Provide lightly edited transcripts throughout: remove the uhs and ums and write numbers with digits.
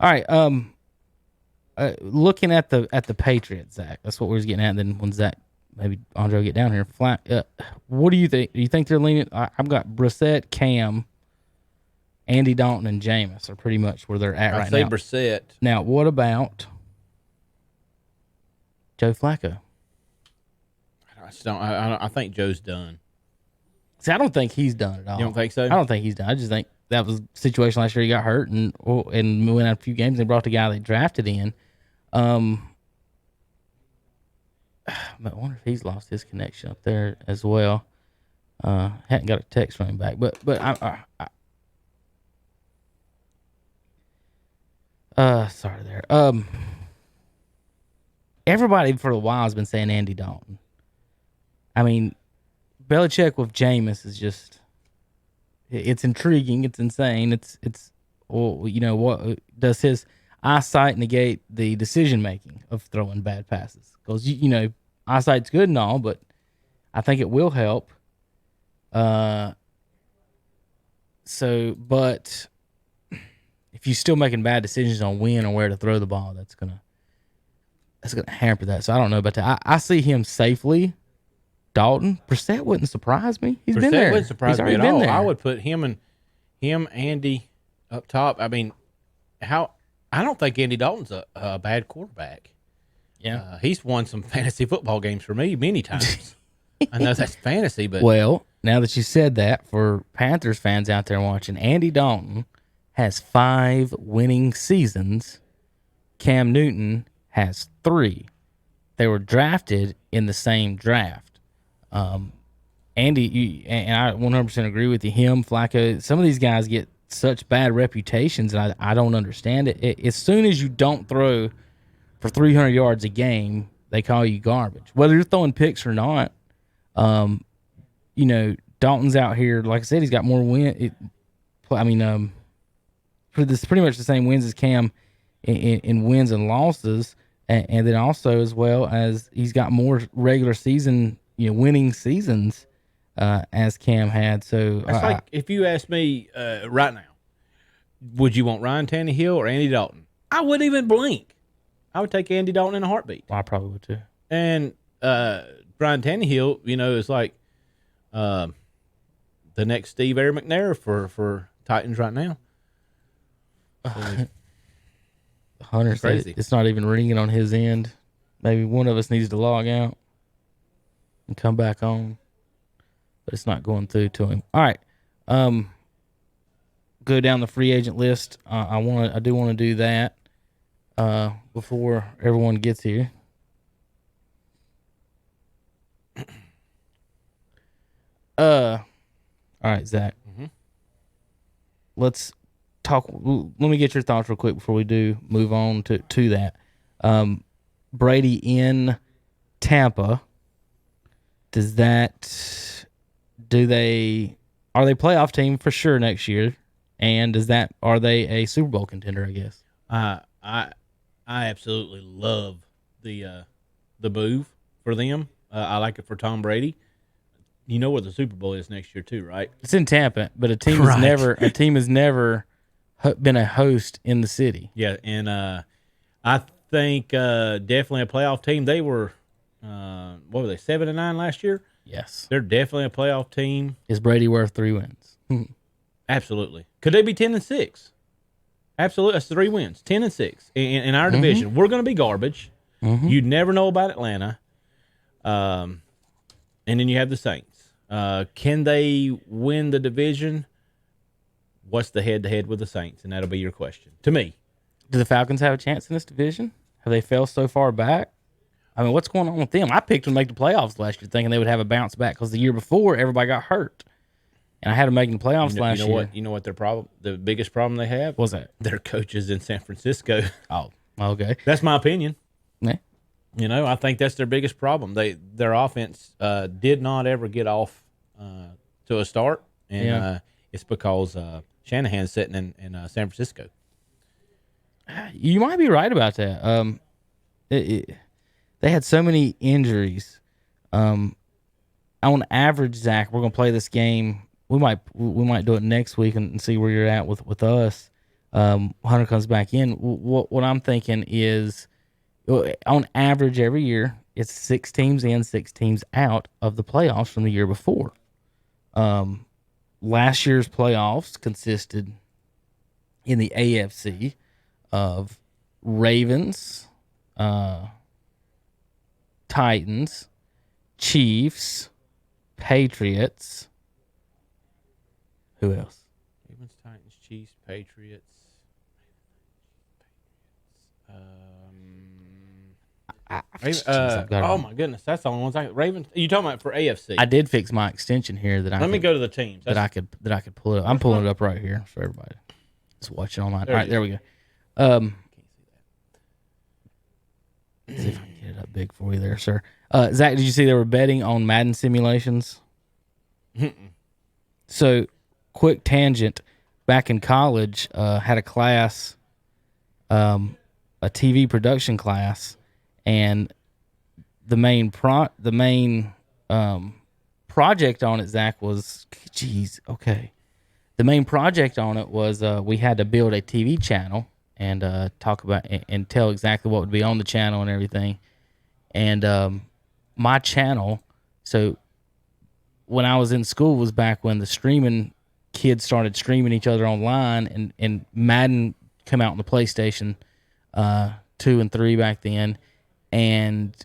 All right. Looking at the Patriots, Zach. That's what we was getting at. Then when Zach, maybe Andre will get down here. What do you think? Do you think they're leaning? I've got Brissett, Cam, Andy Dalton, and Jameis are pretty much where they're at I'd right say now. Brissett. Now, what about Joe Flacco? I think Joe's done. See, I don't think he's done at all. You don't think so? I don't think he's done. I just think that was a situation last year. He got hurt and went out a few games and brought the guy they drafted in. But I wonder if he's lost his connection up there as well. Hadn't got a text from him back, but sorry there. Everybody for a while has been saying Andy Dalton. I mean, Belichick with Jameis is just, it's intriguing. It's insane. Well, you know, what does his eyesight negate the decision making of throwing bad passes? Because, you know, eyesight's good and all, but I think it will help. But if you're still making bad decisions on when or where to throw the ball, that's gonna hamper that. So I don't know about that. I see him safely. Dalton, Brissett wouldn't surprise me. He's been there. Brissett wouldn't surprise me at all. There. I would put him, Andy, up top. I mean, I don't think Andy Dalton's a bad quarterback. Yeah, he's won some fantasy football games for me many times. I know that's fantasy, but well, now that you said that, for Panthers fans out there watching, Andy Dalton has 5 winning seasons. Cam Newton has 3. They were drafted in the same draft. Andy, and I 100% agree with you. Him, Flacco, some of these guys get such bad reputations, and I don't understand it. As soon as you don't throw for 300 yards a game, they call you garbage. Whether you're throwing picks or not, you know, Dalton's out here. Like I said, he's got more win. For this pretty much the same wins as Cam in wins and losses, and then also as well as he's got more regular season, you know, winning seasons as Cam had. So that's like if you ask me right now, would you want Ryan Tannehill or Andy Dalton? I wouldn't even blink. I would take Andy Dalton in a heartbeat. I probably would too. And Ryan Tannehill, you know, is like the next Steve Air McNair for Titans right now. So, Hunter said it's not even ringing on his end. Maybe one of us needs to log out and come back on, but it's not going through to him. All right, go down the free agent list. I do want to do that before everyone gets here. All right, Zach. Mm-hmm. Let's talk. Let me get your thoughts real quick before we do move on to that. Brady in Tampa. Are they playoff team for sure next year? And are they a Super Bowl contender? I guess. I absolutely love the move for them. I like it for Tom Brady. You know where the Super Bowl is next year too, right? It's in Tampa, but a team has never been a host in the city. Yeah, and I think definitely a playoff team. They were what were they, 7-9 last year? Yes, they're definitely a playoff team. Is Brady worth 3 wins? Absolutely. Could they be 10-6? Absolutely, that's 3 wins, 10-6 in our division. We're going to be garbage. You'd never know about Atlanta. And then you have the Saints. Can they win the division? What's the head-to-head with the Saints? And that'll be your question to me. Do the Falcons have a chance in this division? Have they fell so far back? I mean, what's going on with them? I picked them to make the playoffs last year, thinking they would have a bounce back because the year before everybody got hurt, and I had them making the playoffs last year. You know what their problem? The biggest problem they have? What's that? Their coaches in San Francisco. Oh, okay. That's my opinion. Yeah. You know, I think that's their biggest problem. Their offense did not ever get off to a start, and it's because Shanahan's sitting in San Francisco. You might be right about that. They had so many injuries. On average, Zach, we're gonna play this game. We might do it next week and see where you're at with us. Hunter comes back in. What I'm thinking is, on average, every year it's 6 teams in, 6 teams out of the playoffs from the year before. Last year's playoffs consisted in the AFC of Ravens, Titans, Chiefs, Patriots. Who else? Ravens, Titans, Chiefs, Patriots. Oh my goodness, that's the only ones. Ravens. You talking about for AFC? I did fix my extension here that Let me go to the teams that I could pull it up. I'm pulling it up right here for everybody. Just watching online. All right, there we go. See if I can get it up big for you there, sir. Zach, did you see they were betting on Madden simulations? So, quick tangent. Back in college, had a class, a TV production class, and the main project on it, Zach, was, okay. The main project on it was we had to build a TV channel and talk about and tell exactly what would be on the channel and everything. And my channel, so when I was in school, was back when the streaming kids started streaming each other online, and Madden come out on the PlayStation 2 and 3 back then, and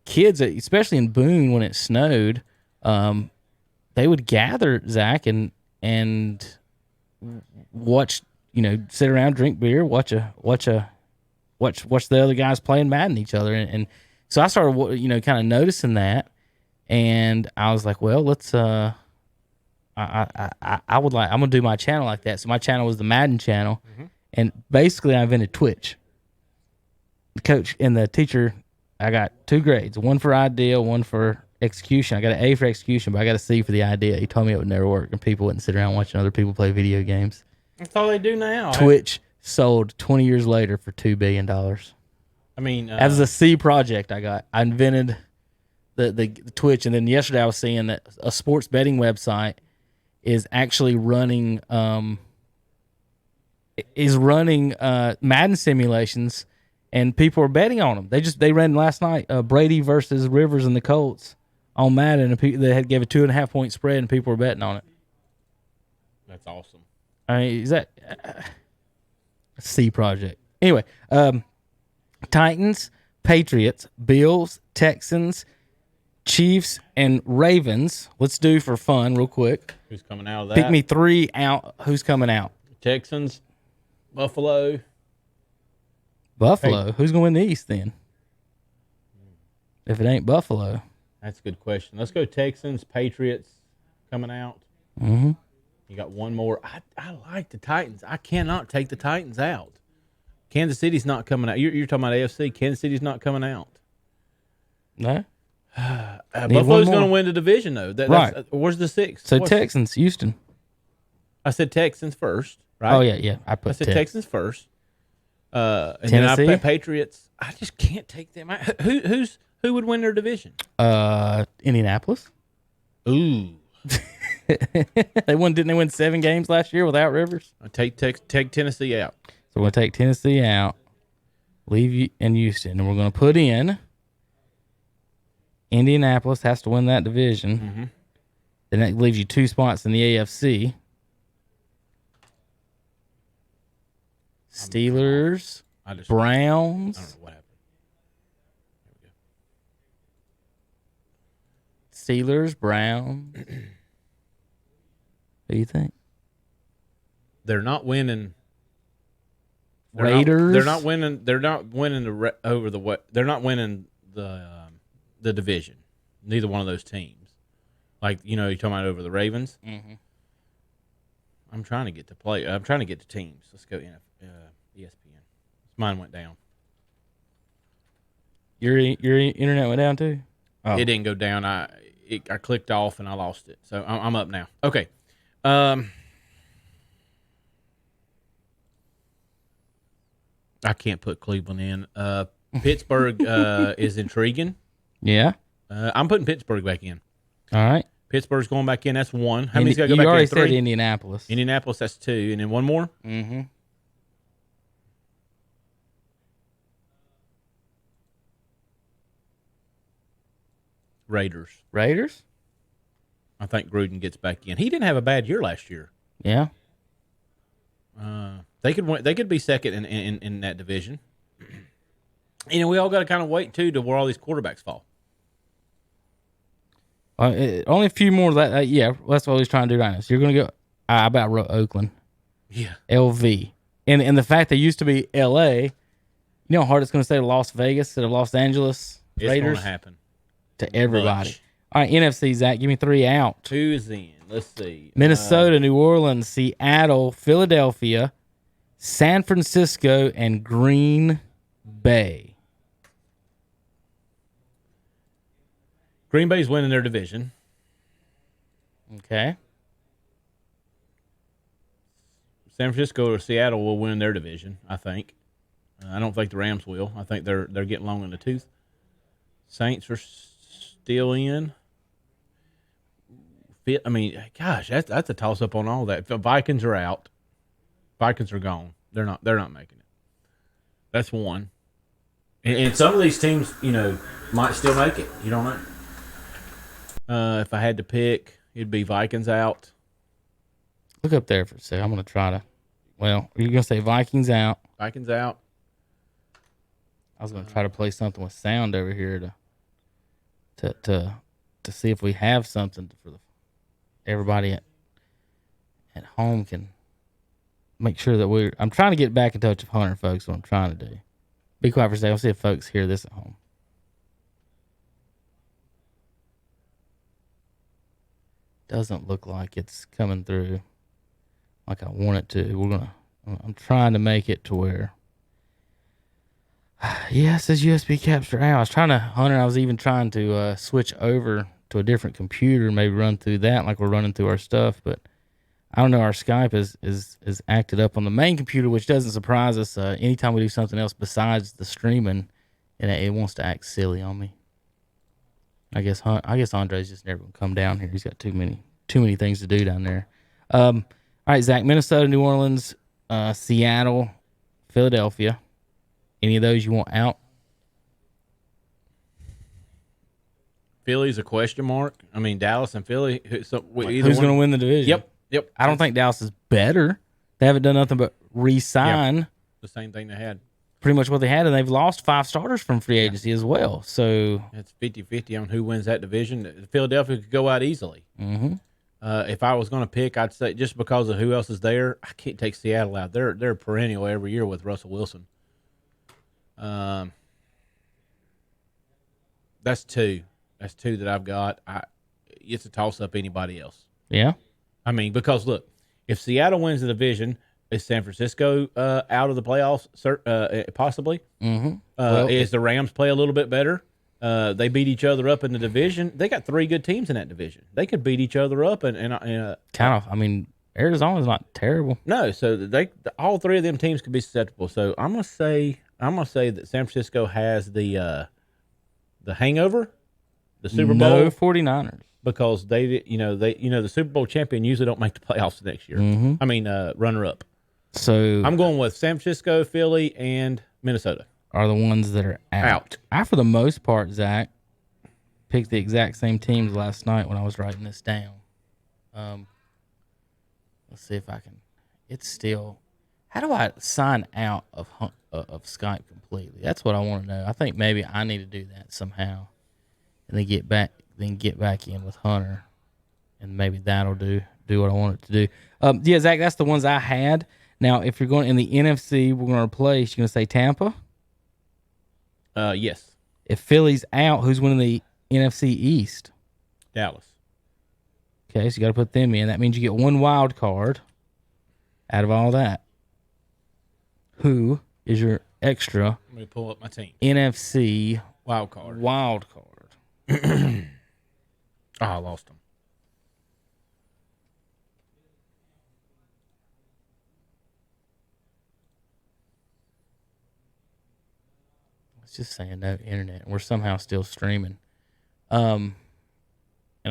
kids, especially in Boone when it snowed, they would gather, Zach, and watch, sit around, drink beer, watch the other guys playing Madden each other, and so I started, kind of noticing that, and I was like, well, let's I'm gonna do my channel like that. So my channel was the Madden channel, and basically I invented Twitch. The coach and the teacher, I got 2 grades, one for idea, one for execution. I got an A for execution, but I got a C for the idea. He told me it would never work, and people wouldn't sit around watching other people play video games. That's all they do now. Twitch sold 20 years later for $2 billion. I mean, as a C project, I invented the Twitch, and then yesterday I was seeing that a sports betting website is actually running Madden simulations, and people are betting on them. They ran last night Brady versus Rivers and the Colts on Madden, and they had gave a 2.5 point spread, and people were betting on it. That's awesome. I mean, is that a C project? Anyway, Titans, Patriots, Bills, Texans, Chiefs, and Ravens. Let's do for fun real quick. Who's coming out of that? Pick me 3 out. Who's coming out? Texans, Buffalo. Buffalo. Hey. Who's going to win the East then? If it ain't Buffalo. That's a good question. Let's go Texans, Patriots coming out. Mm-hmm. You got one more. I like the Titans. I cannot take the Titans out. Kansas City's not coming out. You're talking about AFC. Kansas City's not coming out. No. Buffalo's going to win the division, though. Right. Where's the 6th? So Texans, Houston. I said Texans first, right? Oh, yeah. I said Texans first. And Tennessee? then I put Patriots. I just can't take them out. Who would win their division? Indianapolis. Ooh. Didn't they win 7 games last year without Rivers? I take Tennessee out. So we're going to take Tennessee out, leave you in Houston, and we're going to put in Indianapolis has to win that division. Mm-hmm. Then that leaves you 2 spots in the AFC. Steelers, Browns. I don't know what happened. Steelers, Browns. What do you think? They're not winning. Raiders. They're not winning. They're not winning They're not winning the division. Neither one of those teams. Like you're talking about over the Ravens. Mm-hmm. I'm trying to get to play. I'm trying to get to teams. Let's go ESPN. Mine went down. Your internet went down too? Oh. It didn't go down. I clicked off and I lost it. So I'm up now. Okay. I can't put Cleveland in. Pittsburgh is intriguing. Yeah. I'm putting Pittsburgh back in. All right. Pittsburgh's going back in. That's 1. How many's got to go back in? You already 3? said Indianapolis. Indianapolis, that's 2. And then one more? Mm-hmm. Raiders. Raiders? I think Gruden gets back in. He didn't have a bad year last year. Yeah. They could win. They could be second in that division. We all got to kind of wait too to where all these quarterbacks fall. Only a few more. Yeah, that's what he's trying to do right now. So you're going to go. I about wrote Oakland. Yeah. LV. And the fact they used to be LA, you know how hard it's going to say Las Vegas instead of Los Angeles It's Raiders? going to happen. To everybody. Much. All right, NFC, Zach, give me 3 out. Who is in? Let's see. Minnesota, New Orleans, Seattle, Philadelphia, San Francisco, and Green Bay. Green Bay's winning their division. Okay. San Francisco or Seattle will win their division, I think. I don't think the Rams will. I think they're getting long in the tooth. Saints are still in. I mean, gosh, that's a toss up on all that. The Vikings are out. Vikings are gone. They're not making it. That's one. And some of these teams, might still make it. You don't know. If I had to pick, it'd be Vikings out. Look up there for a second. I'm going to try to. Well, you're going to say Vikings out. Vikings out. I was going to try to play something with sound over here to see if we have something for everybody at home can make sure that I'm trying to get back in touch with Hunter, folks. What I'm trying to do. Be quiet for a second. I'll see if folks hear this at home. Doesn't look like it's coming through like I want it to. I'm trying to make it to where. Yeah, it says USB capture out. I was even trying to switch over to a different computer, maybe run through that like we're running through our stuff. But I don't know. Our Skype is acted up on the main computer, which doesn't surprise us. Anytime we do something else besides the streaming, and it wants to act silly on me. I guess Andre's just never gonna come down here. He's got too many things to do down there. All right, Zach. Minnesota, New Orleans, Seattle, Philadelphia. Any of those you want out? Philly's a question mark. I mean, Dallas and Philly. Who's going to win the division? Yep. I don't think Dallas is better. They haven't done nothing but re-sign the same thing they had. Pretty much what they had, and they've lost 5 starters from free agency as well. So it's 50-50 on who wins that division. Philadelphia could go out easily. Mm-hmm. If I was going to pick, I'd say just because of who else is there, I can't take Seattle out. They're perennial every year with Russell Wilson. That's two. That's 2 that I've got. It's a toss-up anybody else. Yeah. I mean, because, look, if Seattle wins the division, is San Francisco out of the playoffs, possibly? Mm-hmm. Is the Rams play a little bit better? They beat each other up in the division. They got 3 good teams in that division. They could beat each other up. I mean, Arizona's not terrible. No, so all 3 of them teams could be susceptible. So I'm gonna say that San Francisco has the hangover, the Super Bowl. No 49ers. Because the Super Bowl champion usually don't make the playoffs the next year. Mm-hmm. I mean, runner up. So I'm going with San Francisco, Philly, and Minnesota. Are the ones that are out. I, for the most part, Zach, picked the exact same teams last night when I was writing this down. Let's see if I can. It's still. How do I sign out of Skype completely? That's what I want to know. I think maybe I need to do that somehow, and then get back in with Hunter, and maybe that'll do what I want it to do. Yeah, Zach, that's the ones I had. Now, if you're going in the NFC, we're going to replace. You're going to say Tampa. Yes. If Philly's out, who's winning the NFC East? Dallas. Okay, so you got to put them in. That means you get 1 wild card out of all that. Who is your extra? Let me pull up my team. NFC wild card. I lost them. It's just saying no internet. We're somehow still streaming. And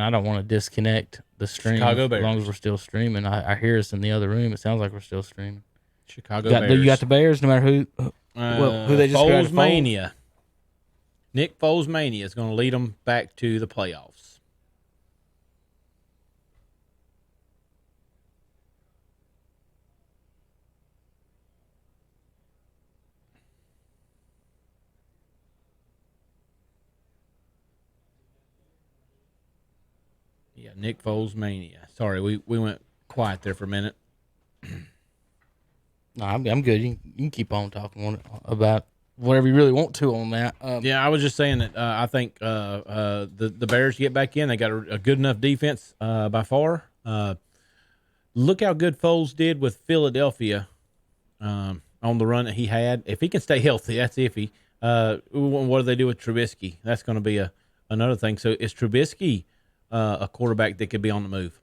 I don't want to disconnect the stream Chicago Bears. As long as we're still streaming. I hear us in the other room. It sounds like we're still streaming. Chicago Bears. You got the Bears, no matter who they just Foles Mania. Nick Foles mania is going to lead them back to the playoffs. Yeah, Nick Foles mania. Sorry, we went quiet there for a minute. No, I'm good. You can keep on talking about whatever you really want to on that. Yeah, I was just saying that I think the Bears get back in. They got a good enough defense by far. Look how good Foles did with Philadelphia on the run that he had. If he can stay healthy, that's iffy. What do they do with Trubisky? That's going to be another thing. So is Trubisky a quarterback that could be on the move?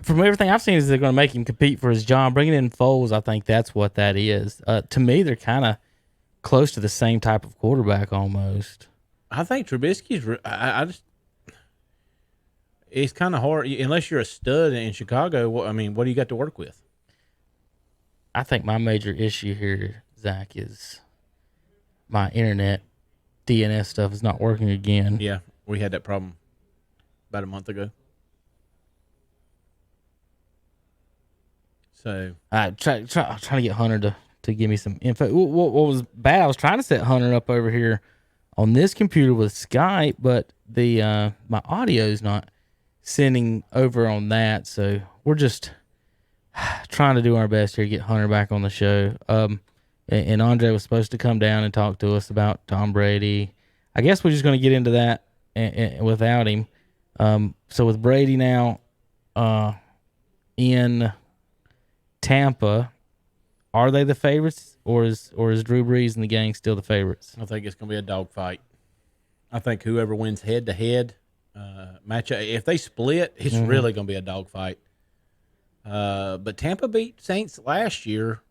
From everything I've seen, is they're going to make him compete for his job. Bringing in Foles, I think that's what that is. To me, they're kind of close to the same type of quarterback almost. I think Trubisky's. It's kind of hard unless you're a stud in Chicago. What do you got to work with? I think my major issue here, Zach, is my internet DNS stuff is not working again. Yeah, we had that problem about a month ago. So I trying to get Hunter to give me some info. What was bad? I was trying to set Hunter up over here on this computer with Skype, but the my audio is not sending over on that. So we're just trying to do our best here to get Hunter back on the show. And Andre was supposed to come down and talk to us about Tom Brady. I guess we're just going to get into that and without him. So with Brady now in Tampa, are they the favorites, or is Drew Brees and the gang still the favorites? I think it's going to be a dogfight. I think whoever wins head-to-head matchup, if they split, it's really going to be a dogfight. But Tampa beat Saints last year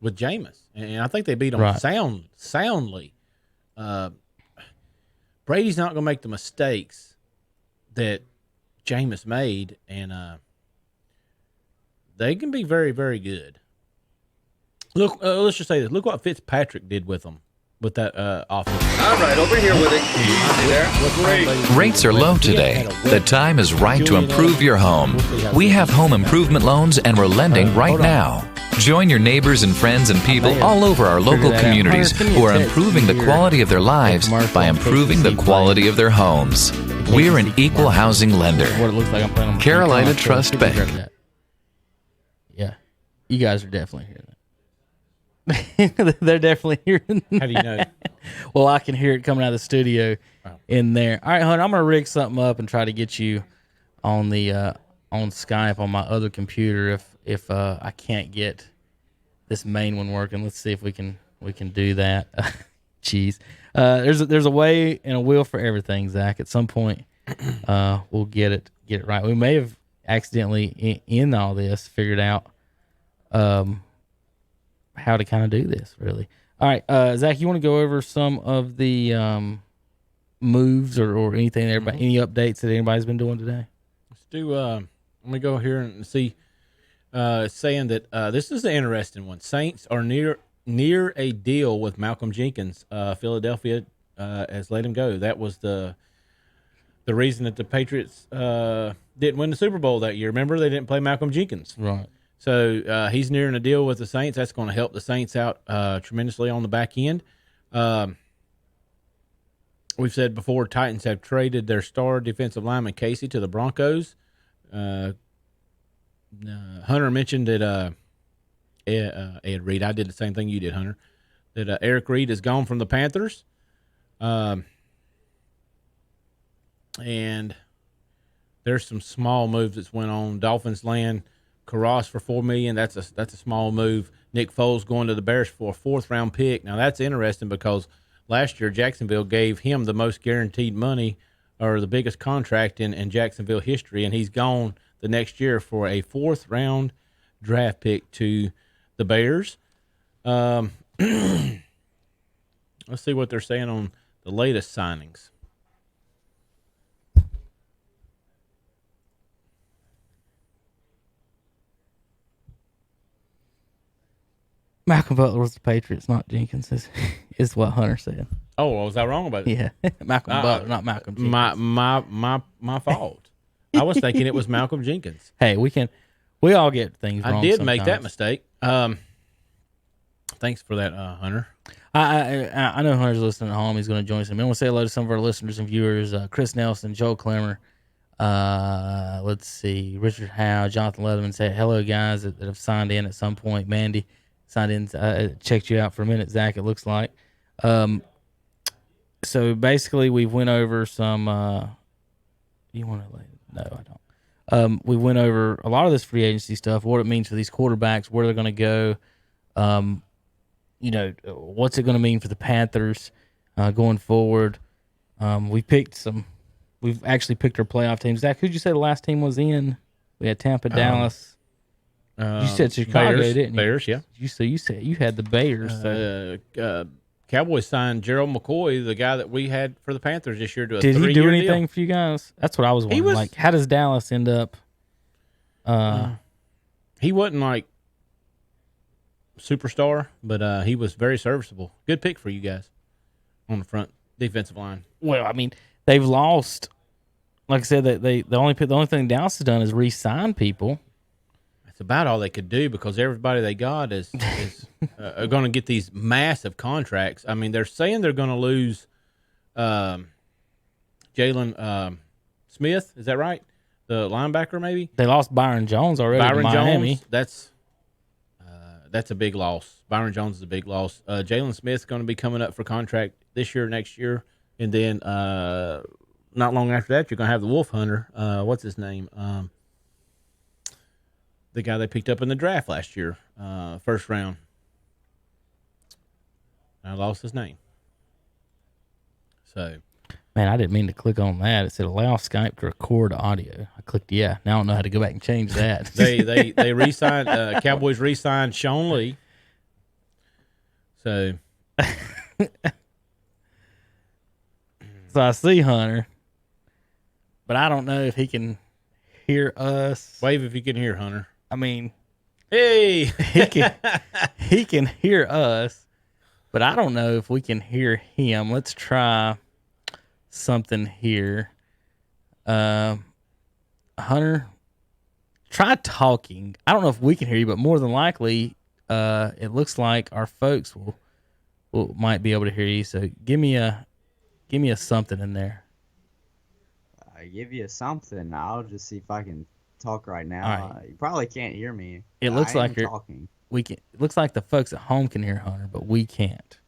with Jameis, and I think they beat them soundly. Brady's not going to make the mistakes that Jameis made, and they can be very, very good. Look, let's just say this. Look what Fitzpatrick did with them, with that offense. All right, over here with it. Rates are low today. The time is right to improve your home. We have home improvement loans, and we're lending right now. Join your neighbors and friends and people all over our local communities who are improving the quality of their lives by improving the quality of their homes. We're an equal housing lender. Carolina Trust Bank. Yeah, you guys are definitely hearing that. They're definitely hearing that. How do you know? Well, I can hear it coming out of the studio in there. All right, Hunter, I'm going to rig something up and try to get you on the on Skype on my other computer if I can't get this main one working. Let's see if we can do that. Jeez. There's a way and a will for everything, Zach. At some point, we'll get it right. We may have accidentally in all this figured out how to kind of do this, really. All right, Zach, you want to go over some of the moves or anything there, any updates that anybody's been doing today? Let's do. Let me go here and see. Saying that this is an interesting one. Saints are near a deal with Malcolm Jenkins. Philadelphia has let him go. That was the reason that the Patriots didn't win the Super Bowl that year. Remember, they didn't play Malcolm Jenkins. Right. So he's nearing a deal with the Saints. That's going to help the Saints out tremendously on the back end. We've said before, Titans have traded their star defensive lineman Casey to the Broncos. Hunter mentioned that Ed Reed. I did the same thing you did, Hunter. That Eric Reed is gone from the Panthers. And there's some small moves that's went on. Dolphins land Karras for $4 million. That's a small move. Nick Foles going to the Bears for a 4th-round pick. Now that's interesting because last year Jacksonville gave him the most guaranteed money or the biggest contract in Jacksonville history, and he's gone the next year for a 4th-round draft pick to the Bears. Let's see what they're saying on the latest signings. Malcolm Butler was the Patriots, not Jenkins, is what Hunter said. Oh, was I wrong about it? Yeah, Malcolm Butler, not Malcolm Jenkins. My fault. I was thinking it was Malcolm Jenkins. Hey, we all get things wrong. I did sometimes. make that mistake. Thanks for that, Hunter. I know Hunter's listening at home. He's going to join us. I want to say hello to some of our listeners and viewers: Chris Nelson, Joe Clemmer. Let's see, Richard Howe, Jonathan Leatherman. Say hello, guys that have signed in at some point. Mandy signed in. Checked you out for a minute, Zach. It looks like. So basically, we went over some. You want to? No, I don't. We went over a lot of this free agency stuff, what it means for these quarterbacks, where they're going to go. What's it going to mean for the Panthers going forward? We've actually picked our playoff teams. Zach, who'd you say the last team was in? We had Tampa, Dallas. You said Chicago, didn't you? Bears, yeah. You said you had the Bears. Cowboys signed Gerald McCoy, the guy that we had for the Panthers this year, to a Did 3-year he do anything deal. for you guys? That's what I was wondering. How does Dallas end up? He wasn't like superstar, but he was very serviceable. Good pick for you guys on the front defensive line. Well, I mean, they've lost. Like I said, the only thing Dallas has done is re-sign people. That's about all they could do because everybody they got is are going to get these massive contracts. I mean, they're saying they're going to lose Jalen Smith. Is that right? The linebacker, maybe? They lost Byron Jones already to Miami. Jones, that's a big loss. Byron Jones is a big loss. Jalen Smith's going to be coming up for contract this year, next year. And then not long after that, you're going to have the Wolf Hunter. What's his name? The guy they picked up in the draft last year, first round. I lost his name. So, man, I didn't mean to click on that. It said allow Skype to record audio. I clicked yeah. Now I don't know how to go back and change that. they re-signed. Cowboys re-signed Sean Lee. So, so I see Hunter, but I don't know if he can hear us. Wave if you can hear Hunter. I mean, hey, he can hear us, but I don't know if we can hear him. Let's try something here. Hunter, try talking. I don't know if we can hear you, but more than likely, it looks like our folks might be able to hear you. So give me a something in there. I give you something. I'll just see if I can talk right now. Right. You probably can't hear me. It looks like you're talking. It looks like the folks at home can hear Hunter, but we can't.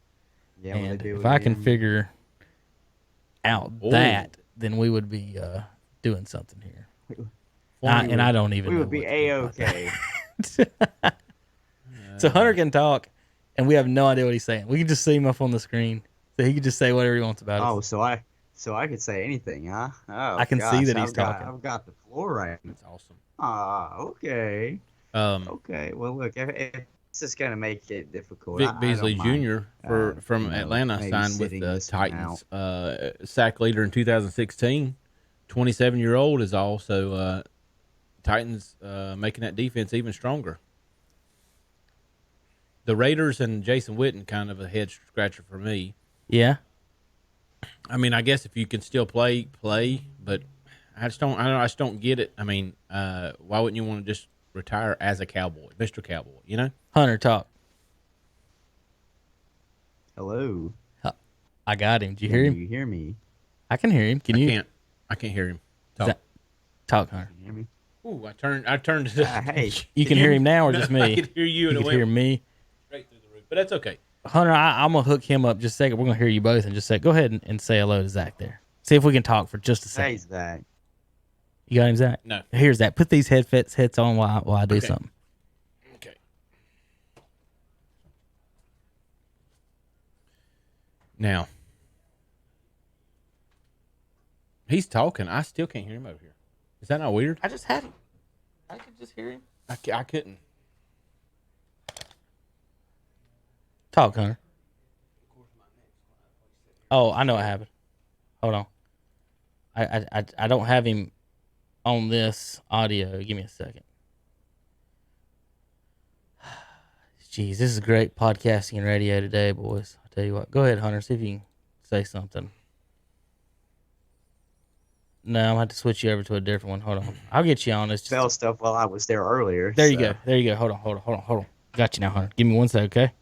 Yeah, and if I can figure out that, then we would be doing something here. I don't even. We know would be what to do A-okay. about that. So Hunter can talk, and we have no idea what he's saying. We can just see him up on the screen, so he can just say whatever he wants about Oh, us. so I could say anything, huh? Oh, I can see that he's talking. I've got the floor right. that's awesome. Okay. Okay. Well, look, if this is gonna make it difficult. Vic I Beasley don't mind, Jr. From Atlanta maybe signed with sitting the this one Titans. Sack leader in 2016. 27-year-old is also Titans making that defense even stronger. The Raiders and Jason Witten kind of a head scratcher for me. Yeah. I mean, I guess if you can still play, but I just don't get it. I mean, why wouldn't you want to just retire as a Cowboy, Mr. Cowboy? You know, Hunter, talk. Hello. I got him. Did you hear him? You hear me? I can hear him. I can't hear him. Talk. Talk, Hunter. Can you hear me? Ooh, I turned it. Hey. You can hear him now or just me? I can hear you, and You it can went hear me. straight through the roof. But that's okay. Hunter, I'm going to hook him up just a second. We're going to hear you both in just a second. Go ahead and say hello to Zach there. See if we can talk for just a second. Hey, Zach. You got him, Zach? No. Here's Zach. Put these headsets on while I do Okay. something. Okay. Now, he's talking. I still can't hear him over here. Is that not weird? I just had him. I could just hear him. I couldn't. Talk, Hunter. Oh, I know what happened. Hold on. I don't have him on this audio. Give me a second. Jeez, this is great podcasting and radio today, boys. I'll tell you what. Go ahead, Hunter. See say something. No, I'm gonna have to switch you over to a different one. Hold on, I'll get you on. It's just, Fell stuff while I was there earlier. there you go. There you go. Hold on. Got you now, Hunter. Give me 1 sec, okay?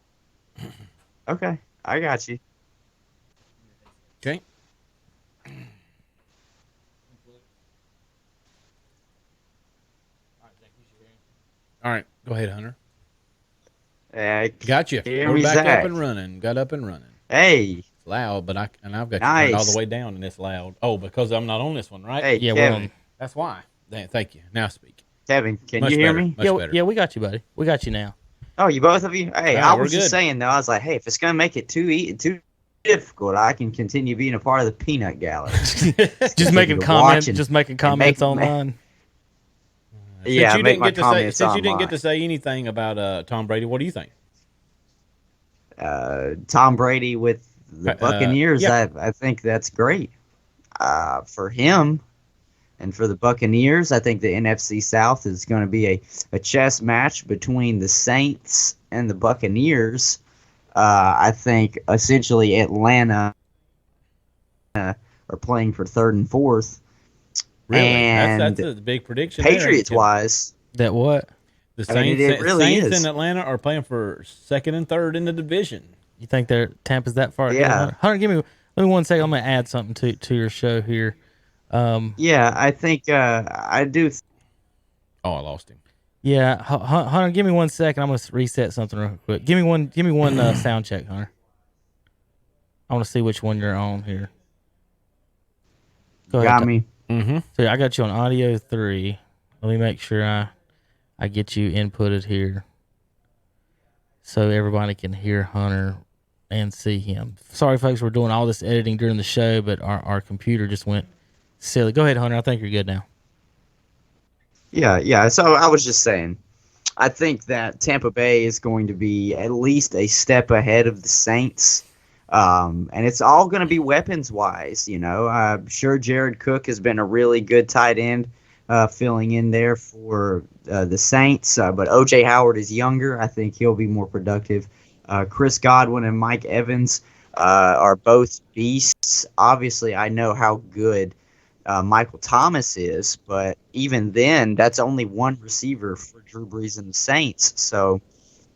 Okay, I got you. Okay. All right, go ahead, Hunter. Got you. We're back up and running. Got up and running. Hey. It's loud, but I've got you nice. turned all the way down, and it's loud. Oh, because I'm not on this one, right? Hey, yeah, Kevin. That's why. Thank you. Now speak. Kevin, can Much you hear better. me? Much better. Yeah, we got you, buddy. We got you now. Oh, you both of you? Hey, No, I we're was just good. saying though. I was like, hey, if it's gonna make it too difficult, I can continue being a part of the peanut gallery. Just making comments online. Yeah, Since you make didn't my get to say, comments since you didn't online. get to say anything about Tom Brady, what do you think? Tom Brady with the Buccaneers, yeah. I think that's great. For him and for the Buccaneers, I think the NFC South is going to be a chess match between the Saints and the Buccaneers. I think essentially Atlanta are playing for third and fourth. Really? And that's a big prediction. Patriots-wise, That what? The I mean, Saints, it really Saints is. and Atlanta are playing for second and third in the division. You think Tampa's that far? Yeah. Hunter, let me 1 second. I'm gonna add something to your show here. Yeah, I think I do. Oh, I lost him. Yeah, Hunter, give me 1 second. I'm gonna reset something real quick. Give me one sound check, Hunter. I want to see which one you're on here. Go Got ahead. me. Mm-hmm. So I got you on audio 3. Let me make sure I get you inputted here, so everybody can hear Hunter and see him. Sorry, folks, we're doing all this editing during the show, but our computer just went silly. Go ahead, Hunter. I think you're good now. Yeah. So I was just saying, I think that Tampa Bay is going to be at least a step ahead of the Saints. And it's all going to be weapons-wise, you know. I'm sure Jared Cook has been a really good tight end filling in there for the Saints. But O.J. Howard is younger. I think he'll be more productive. Chris Godwin and Mike Evans are both beasts. Obviously, I know how good Michael Thomas is, but even then, that's only one receiver for Drew Brees and the Saints. So,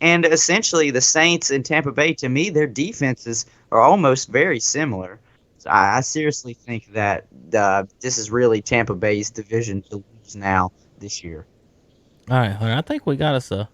and essentially, the Saints and Tampa Bay, to me, their defenses are almost very similar. So I seriously think that this is really Tampa Bay's division to lose now this year. All right, Hunter. I think we got us a